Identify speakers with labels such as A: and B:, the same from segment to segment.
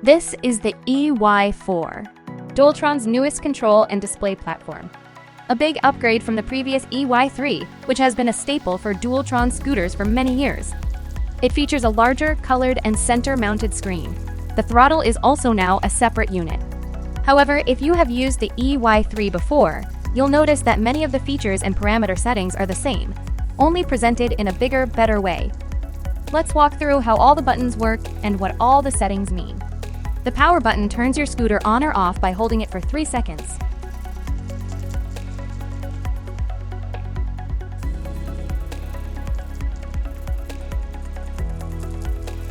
A: This is the EY4, Dualtron's newest control and display platform. A big upgrade from the previous EY3, which has been a staple for Dualtron scooters for many years. It features a larger, colored, and center-mounted screen. The throttle is also now a separate unit. However, if you have used the EY3 before, you'll notice that many of the features and parameter settings are the same, only presented in a bigger, better way. Let's walk through how all the buttons work and what all the settings mean. The power button turns your scooter on or off by holding it for 3 seconds.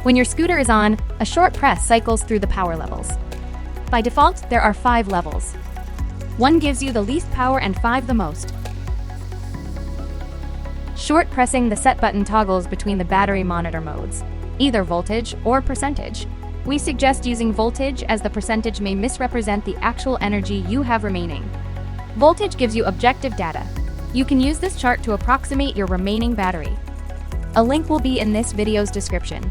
A: When your scooter is on, a short press cycles through the power levels. By default, there are 5 levels. 1 gives you the least power and 5 the most. Short pressing the set button toggles between the battery monitor modes, either voltage or percentage. We suggest using voltage as the percentage may misrepresent the actual energy you have remaining. Voltage gives you objective data. You can use this chart to approximate your remaining battery. A link will be in this video's description.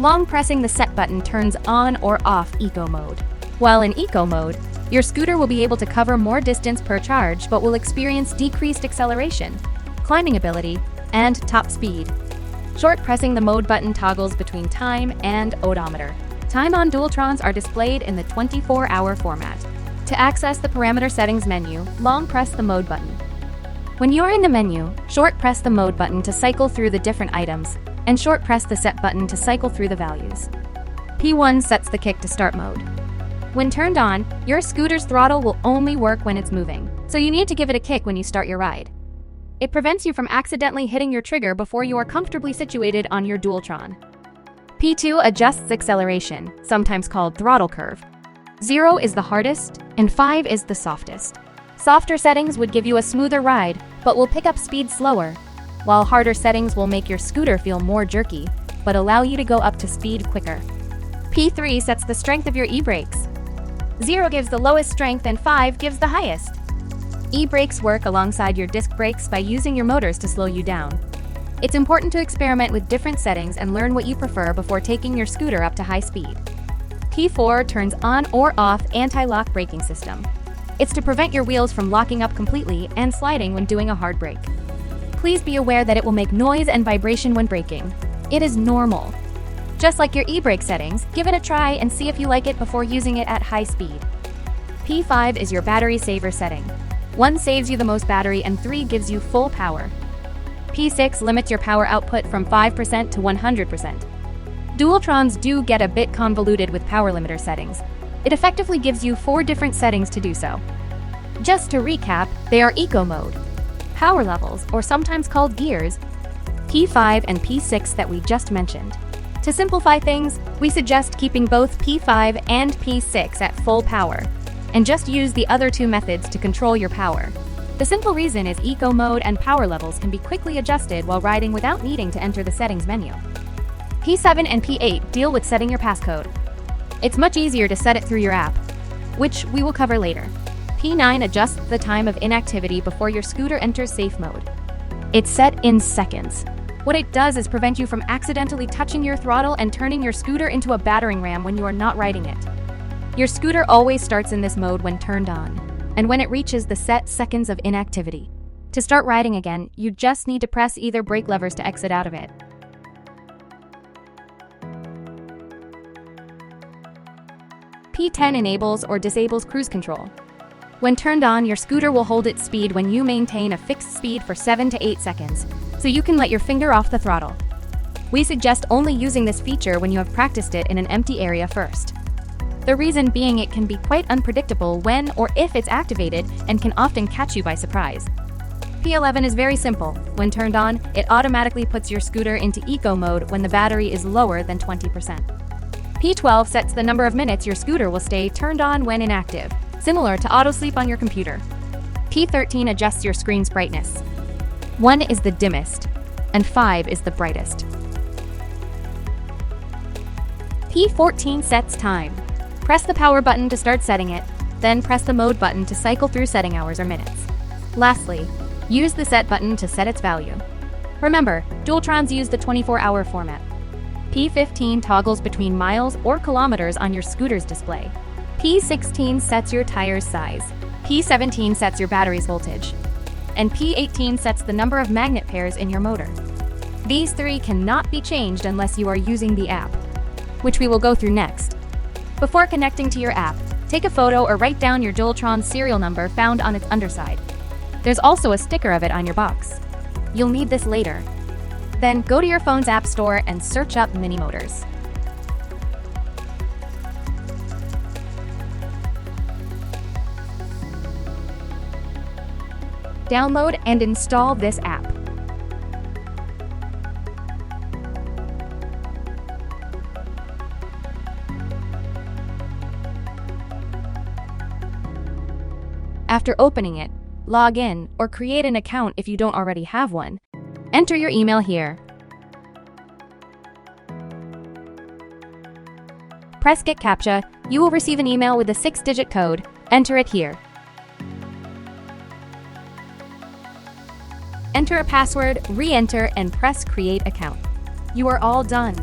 A: Long pressing the set button turns on or off eco mode. While in eco mode, your scooter will be able to cover more distance per charge but will experience decreased acceleration, climbing ability, and top speed. Short pressing the mode button toggles between time and odometer. Time on Dualtrons are displayed in the 24-hour format. To access the parameter settings menu, long press the mode button. When you're in the menu, short press the mode button to cycle through the different items, and short press the set button to cycle through the values. P1 sets the kick to start mode. When turned on, your scooter's throttle will only work when it's moving, so you need to give it a kick when you start your ride. It prevents you from accidentally hitting your trigger before you are comfortably situated on your Dualtron. P2 adjusts acceleration, sometimes called throttle curve. 0 is the hardest, and 5 is the softest. Softer settings would give you a smoother ride, but will pick up speed slower, while harder settings will make your scooter feel more jerky, but allow you to go up to speed quicker. P3 sets the strength of your e-brakes. 0 gives the lowest strength and 5 gives the highest. E-brakes work alongside your disc brakes by using your motors to slow you down. It's important to experiment with different settings and learn what you prefer before taking your scooter up to high speed. P4 turns on or off anti-lock braking system. It's to prevent your wheels from locking up completely and sliding when doing a hard brake. Please be aware that it will make noise and vibration when braking. It is normal. Just like your e-brake settings, give it a try and see if you like it before using it at high speed. P5 is your battery saver setting. 1 saves you the most battery and 3 gives you full power. P6 limits your power output from 5% to 100%. Dualtrons do get a bit convoluted with power limiter settings. It effectively gives you 4 different settings to do so. Just to recap, they are eco mode, power levels, or sometimes called gears, P5 and P6 that we just mentioned. To simplify things, we suggest keeping both P5 and P6 at full power, and just use the other 2 methods to control your power. The simple reason is eco mode and power levels can be quickly adjusted while riding without needing to enter the settings menu. P7 and P8 deal with setting your passcode. It's much easier to set it through your app, which we will cover later. P9 adjusts the time of inactivity before your scooter enters safe mode. It's set in seconds. What it does is prevent you from accidentally touching your throttle and turning your scooter into a battering ram when you are not riding it. Your scooter always starts in this mode when turned on, and when it reaches the set seconds of inactivity. To start riding again, you just need to press either brake levers to exit out of it. P10 enables or disables cruise control. When turned on, your scooter will hold its speed when you maintain a fixed speed for 7 to 8 seconds, so you can let your finger off the throttle. We suggest only using this feature when you have practiced it in an empty area first. The reason being it can be quite unpredictable when or if it's activated and can often catch you by surprise. P11 is very simple. When turned on, it automatically puts your scooter into eco mode when the battery is lower than 20%. P12 sets the number of minutes your scooter will stay turned on when inactive, similar to auto sleep on your computer. P13 adjusts your screen's brightness. 1 is the dimmest, and 5 is the brightest. P14 sets time. Press the power button to start setting it, then press the mode button to cycle through setting hours or minutes. Lastly, use the set button to set its value. Remember, Dualtrons use the 24-hour format. P15 toggles between miles or kilometers on your scooter's display. P16 sets your tire's size. P17 sets your battery's voltage. And P18 sets the number of magnet pairs in your motor. These three cannot be changed unless you are using the app, which we will go through next. Before connecting to your app, take a photo or write down your Dualtron serial number found on its underside. There's also a sticker of it on your box. You'll need this later. Then go to your phone's app store and search up Mini Motors. Download and install this app. After opening it, log in or create an account if you don't already have one. Enter your email here. Press Get CAPTCHA. You will receive an email with a 6-digit code. Enter it here. Enter a password, re-enter, and press Create Account. You are all done.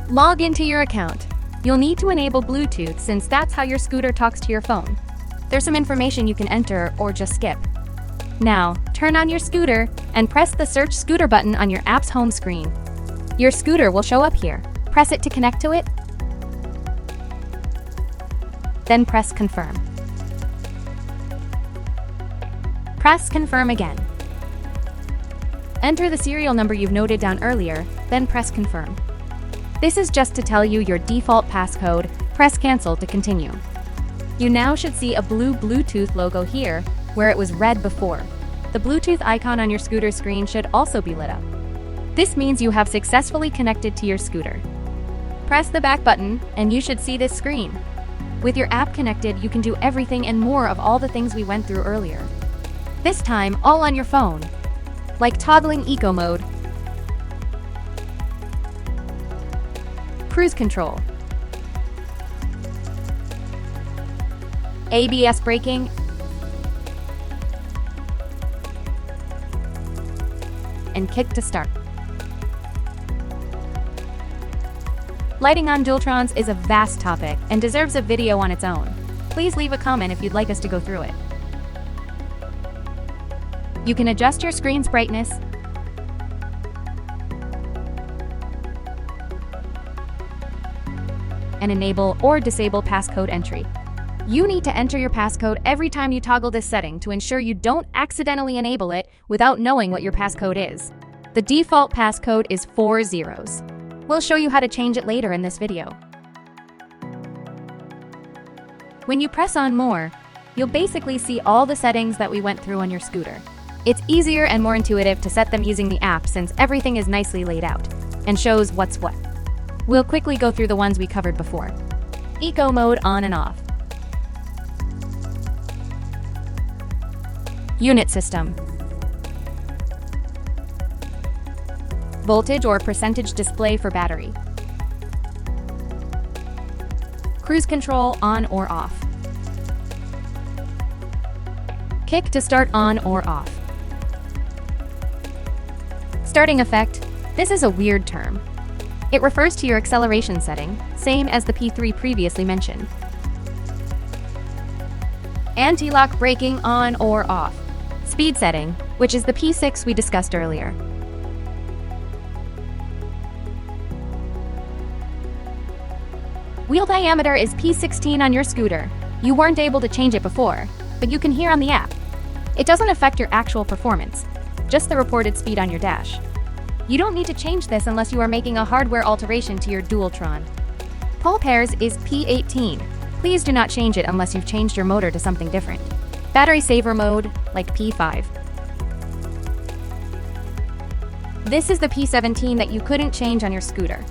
A: Log into your account. You'll need to enable Bluetooth since that's how your scooter talks to your phone. There's some information you can enter or just skip. Now, turn on your scooter and press the Search Scooter button on your app's home screen. Your scooter will show up here. Press it to connect to it. Then press Confirm. Press Confirm again. Enter the serial number you've noted down earlier, then press Confirm. This is just to tell you your default passcode. Press Cancel to continue. You now should see a blue Bluetooth logo here, where it was red before. The Bluetooth icon on your scooter screen should also be lit up. This means you have successfully connected to your scooter. Press the back button, and you should see this screen. With your app connected, you can do everything and more of all the things we went through earlier. This time, all on your phone. Like toggling eco mode, cruise control, ABS braking, and kick to start. Lighting on Dualtrons is a vast topic and deserves a video on its own. Please leave a comment if you'd like us to go through it. You can adjust your screen's brightness, and enable or disable passcode entry. You need to enter your passcode every time you toggle this setting to ensure you don't accidentally enable it without knowing what your passcode is. The default passcode is 4 zeros. We'll show you how to change it later in this video. When you press on More, you'll basically see all the settings that we went through on your scooter. It's easier and more intuitive to set them using the app since everything is nicely laid out and shows what's what. We'll quickly go through the ones we covered before. Eco mode on and off. Unit system. Voltage or percentage display for battery. Cruise control on or off. Kick to start on or off. Starting effect. This is a weird term. It refers to your acceleration setting, same as the P3 previously mentioned. Anti-lock braking on or off. Speed setting, which is the P6 we discussed earlier. Wheel diameter is P16 on your scooter. You weren't able to change it before, but you can hear on the app. It doesn't affect your actual performance, just the reported speed on your dash. You don't need to change this unless you are making a hardware alteration to your Dualtron. Pole pairs is P18. Please do not change it unless you've changed your motor to something different. Battery saver mode, like P5. This is the P17 that you couldn't change on your scooter.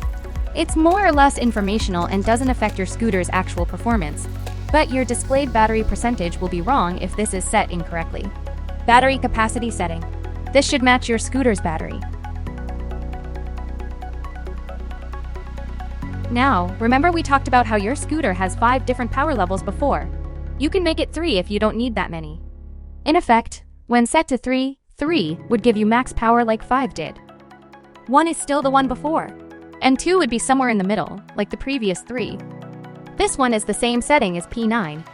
A: It's more or less informational and doesn't affect your scooter's actual performance, but your displayed battery percentage will be wrong if this is set incorrectly. Battery capacity setting. This should match your scooter's battery. Now, remember we talked about how your scooter has 5 different power levels before. You can make it 3 if you don't need that many. In effect, when set to 3, 3 would give you max power like 5 did. 1 is still the one before. and 2 would be somewhere in the middle, like the previous 3. This one is the same setting as P9.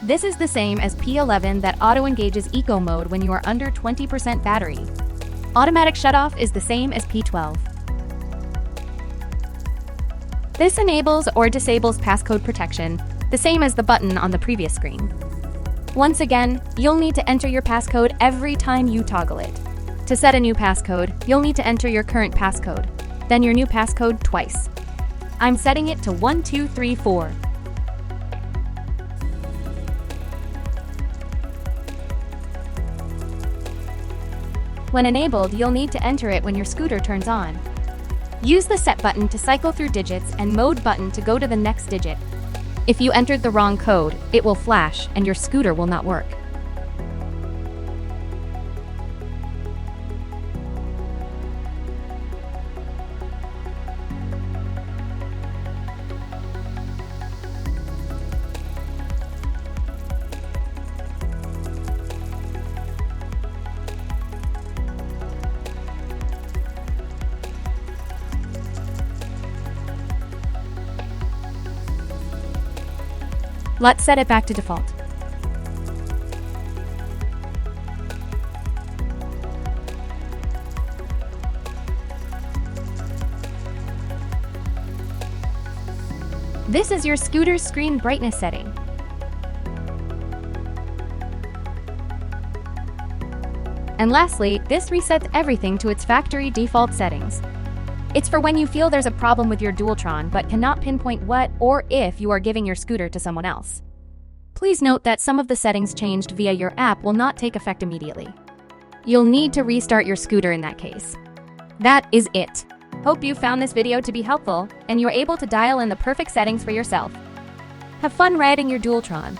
A: This is the same as P11 that auto-engages eco mode when you are under 20% battery. Automatic shutoff is the same as P12. This enables or disables passcode protection, the same as the button on the previous screen. Once again, you'll need to enter your passcode every time you toggle it. To set a new passcode, you'll need to enter your current passcode, then your new passcode twice. I'm setting it to 1234. When enabled, you'll need to enter it when your scooter turns on. Use the set button to cycle through digits and mode button to go to the next digit. If you entered the wrong code, it will flash and your scooter will not work. Let's set it back to default. This is your scooter's screen brightness setting. And lastly, this resets everything to its factory default settings. It's for when you feel there's a problem with your Dualtron but cannot pinpoint what or if you are giving your scooter to someone else. Please note that some of the settings changed via your app will not take effect immediately. You'll need to restart your scooter in that case. That is it. Hope you found this video to be helpful and you're able to dial in the perfect settings for yourself. Have fun riding your Dualtron.